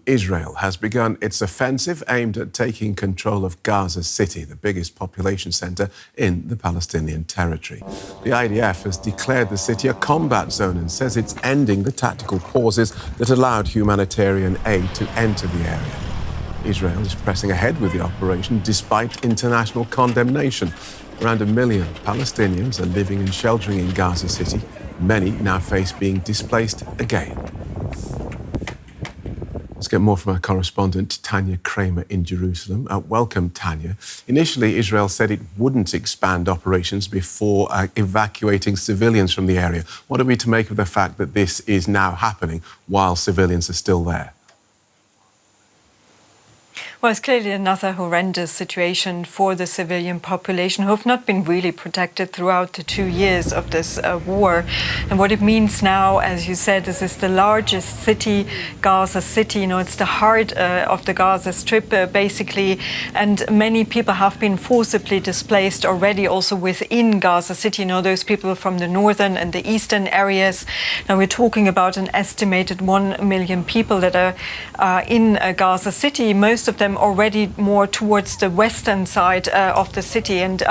Israel has begun its offensive aimed at taking control of Gaza City, the biggest population centre in the Palestinian territory. The IDF has declared the city a combat zone and says it's ending the tactical pauses that allowed humanitarian aid to enter the area. Israel is pressing ahead with the operation despite international condemnation. Around 1 million Palestinians are living and sheltering in Gaza City. Many now face being displaced again. Let's get more from our correspondent Tania Krämer in Jerusalem. Welcome, Tania. Initially, Israel said it wouldn't expand operations before evacuating civilians from the area. What are we to make of the fact that this is now happening while civilians are still there? Well, it's clearly another horrendous situation for the civilian population who have not been really protected throughout the 2 years of this war. And what it means now, as you said, this is the largest city, Gaza City. You know, it's the heart of the Gaza Strip, basically. And many people have been forcibly displaced already also within Gaza City. You know, those people from the northern and the eastern areas. Now, we're talking about an estimated 1 million people that are in Gaza City. Most of them already more towards the western side of the city, and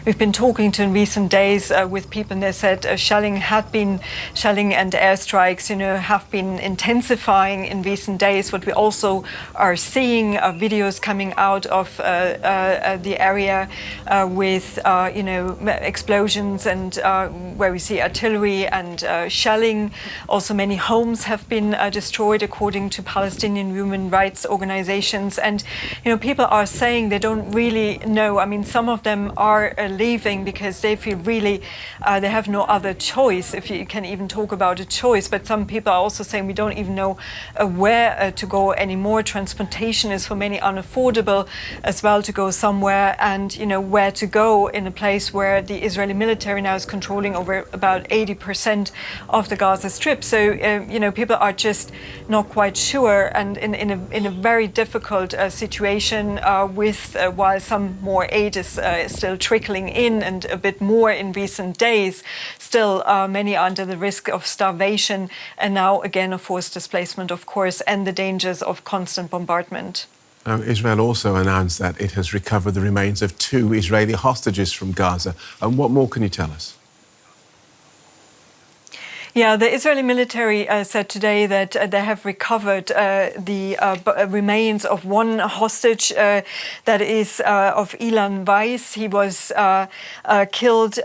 we've been talking to in recent days with people, and they said shelling and airstrikes, you know, have been intensifying in recent days. What we also are seeing videos coming out of the area with you know, explosions and where we see artillery and shelling. Also, many homes have been destroyed, according to Palestinian human rights organizations. And you know, people are saying they don't really know. I mean, some of them are leaving because they feel really they have no other choice, if you can even talk about a choice. But some people are also saying we don't even know where to go anymore. Transportation is for many unaffordable as well to go somewhere, and you know, where to go in a place where the Israeli military now is controlling over about 80% of the Gaza Strip. So you know, people are just not quite sure, and in a very difficult situation with while some more aid is still trickling in, and a bit more in recent days, still many are under the risk of starvation, and now again of forced displacement, of course, and the dangers of constant bombardment. Israel also announced that it has recovered the remains of 2 Israeli hostages from Gaza. And what more can you tell us? Yeah, the Israeli military said today that they have recovered the remains of one hostage, that is of Ilan Weiss. He was killed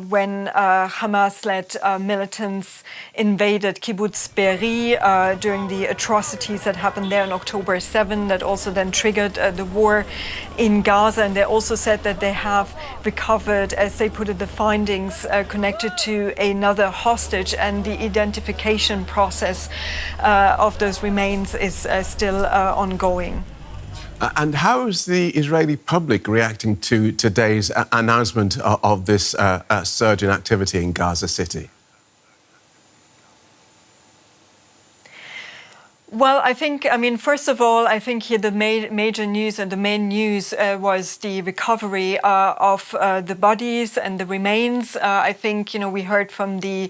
when Hamas-led militants invaded Kibbutz Be'eri during the atrocities that happened there on October 7, that also then triggered the war in Gaza. And they also said that they have recovered, as they put it, the findings connected to another hostage, and the identification process of those remains is still ongoing. And how is the Israeli public reacting to today's announcement of this surge in activity in Gaza City? Well, I mean, first of all, I think here the major news and the main news was the recovery of the bodies and the remains. I think, you know, we heard from the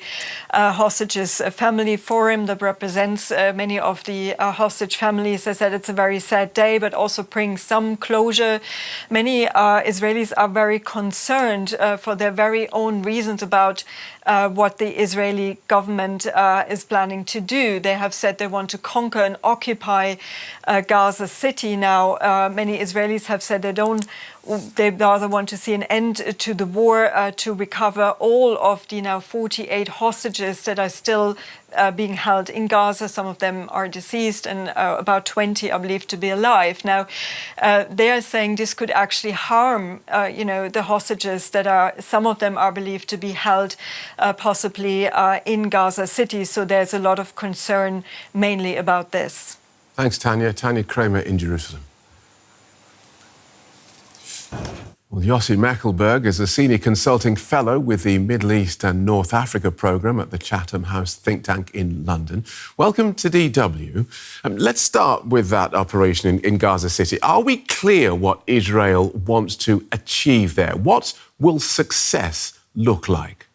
hostages family forum that represents many of the hostage families. They said it's a very sad day, but also brings some closure. Many Israelis are very concerned for their very own reasons about what the Israeli government is planning to do. They have said they want to conquer and occupy Gaza City now. Many Israelis have said they rather want to see an end to the war, to recover all of the now 48 hostages that are still being held in Gaza. Some of them are deceased, and about 20 are believed to be alive. Now, they are saying this could actually harm, you know, the hostages that some of them are believed to be held possibly in Gaza City. So there's a lot of concern mainly about this. Thanks, Tania. Tania Krämer in Jerusalem. Well, Yossi Mekelberg is a senior consulting fellow with the Middle East and North Africa programme at the Chatham House think tank in London. Welcome to DW. Let's start with that operation in Gaza City. Are we clear what Israel wants to achieve there? What will success look like?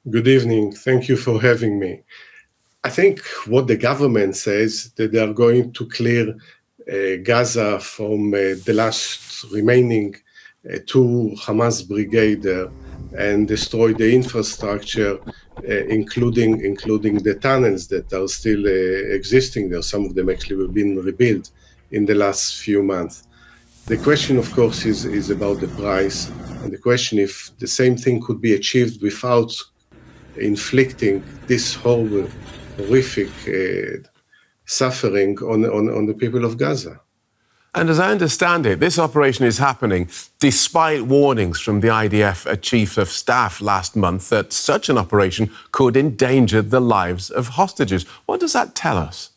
Good evening. Thank you for having me. I think what the government says, that they are going to clear Gaza from the last remaining two Hamas brigade and destroy the infrastructure, including the tunnels that are still existing there. Some of them actually have been rebuilt in the last few months. The question, of course, is about the price, and the question if the same thing could be achieved without inflicting this horrific suffering on the people of Gaza. And as I understand it, this operation is happening despite warnings from the IDF chief of staff last month that such an operation could endanger the lives of hostages. What does that tell us?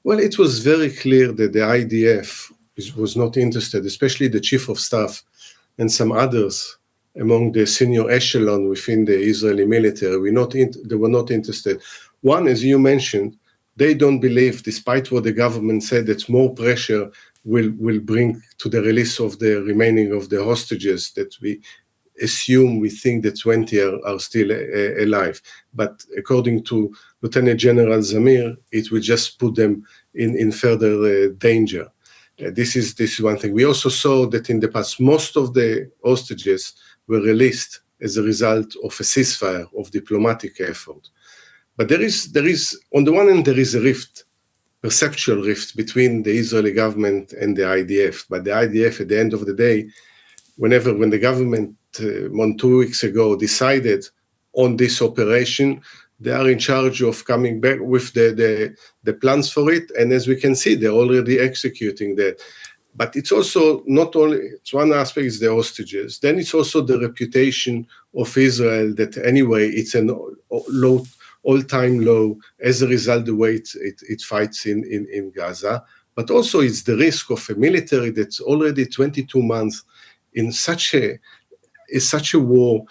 Well, it was very clear that the IDF was not interested, especially the chief of staff and some others among the senior echelon within the Israeli military. They were not interested. One, as you mentioned, they don't believe, despite what the government said, that more pressure will bring to the release of the remaining of the hostages that we think that 20 are still alive. But according to Lieutenant General Zamir, it will just put them in further danger. This is one thing. We also saw that in the past, most of the hostages were released as a result of a ceasefire, of diplomatic effort. But there is, on the one hand, there is a rift, perceptual rift between the Israeli government and the IDF. But the IDF, at the end of the day, when the government 2 weeks ago decided on this operation, they are in charge of coming back with the plans for it. And as we can see, they're already executing that. But it's also not only, it's one aspect is the hostages. Then it's also the reputation of Israel that anyway, it's an all-time low as a result the way it fights in Gaza. But also it's the risk of a military that's already 22 months in such a war.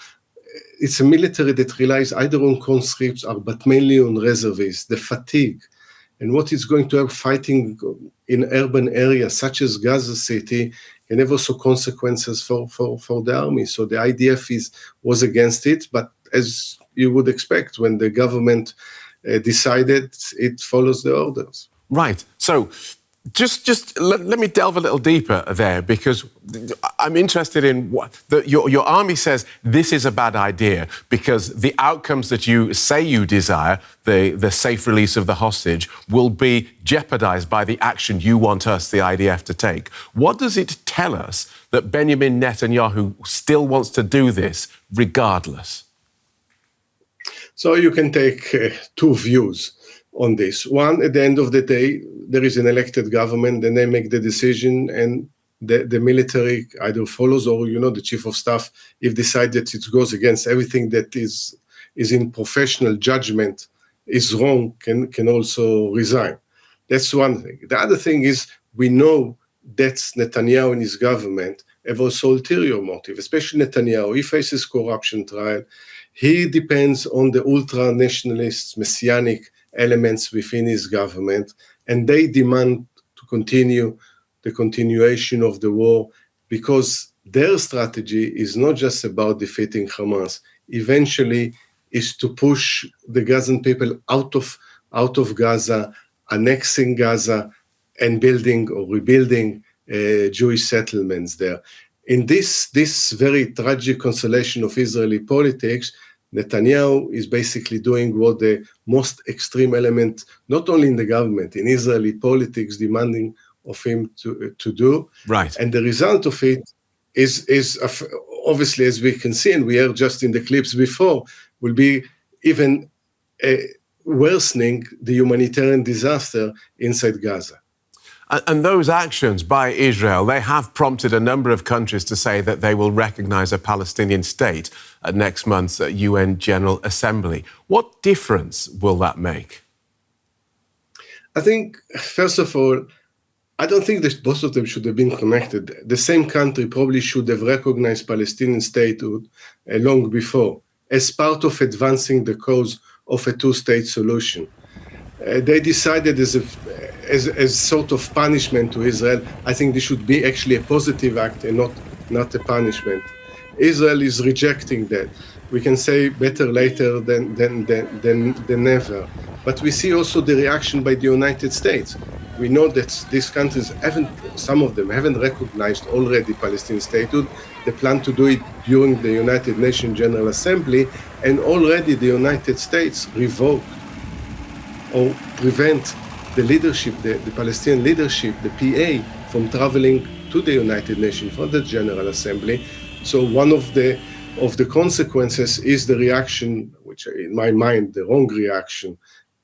It's a military that relies either on conscripts but mainly on reservists, the fatigue. And what it's going to have fighting in urban areas such as Gaza City can have also consequences for the army. So the IDF was against it, but as you would expect, when the government decided, it follows the orders. Right. So just let me delve a little deeper there, because I'm interested in what your army says this is a bad idea because the outcomes that you say you desire, the safe release of the hostage, will be jeopardized by the action you want us, the IDF, to take. What does it tell us that Benjamin Netanyahu still wants to do this regardless? So you can take two views on this. One, at the end of the day, there is an elected government, and they make the decision, and the military either follows or, the chief of staff, if decide that it goes against everything that is in professional judgment is wrong, can also resign. That's one thing. The other thing is we know that Netanyahu and his government have also ulterior motive, especially Netanyahu. He faces corruption trial. He depends on the ultra-nationalist, messianic elements within his government, and they demand to continue the continuation of the war because their strategy is not just about defeating Hamas. Eventually, is to push the Gazan people out of Gaza, annexing Gaza, and building or rebuilding Jewish settlements there. In this very tragic constellation of Israeli politics, Netanyahu is basically doing what the most extreme element, not only in the government, in Israeli politics, demanding of him to do. Right. And the result of it is obviously, as we can see, and we heard just in the clips before, will be even worsening the humanitarian disaster inside Gaza. And those actions by Israel, they have prompted a number of countries to say that they will recognise a Palestinian state at next month's UN General Assembly. What difference will that make? I think, first of all, I don't think that both of them should have been connected. The same country probably should have recognized Palestinian statehood long before, as part of advancing the cause of a two-state solution. They decided as sort of punishment to Israel. I think this should be actually a positive act and not a punishment. Israel is rejecting that. we can say better later than never. But we see also the reaction by the United States. We know that these countries some of them haven't recognized already Palestinian statehood. They plan to do it during the United Nations General Assembly, and already the United States revoked or prevent the leadership, the Palestinian leadership, the PA, from traveling to the United Nations for the General Assembly. So one of the consequences is the reaction, which in my mind, the wrong reaction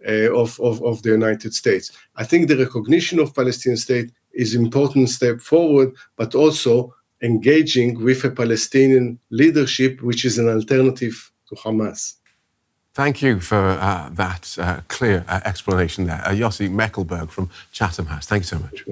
of the United States. I think the recognition of Palestinian state is an important step forward, but also engaging with a Palestinian leadership, which is an alternative to Hamas. Thank you for that clear explanation there. Yossi Mekelberg from Chatham House. Thank you so much.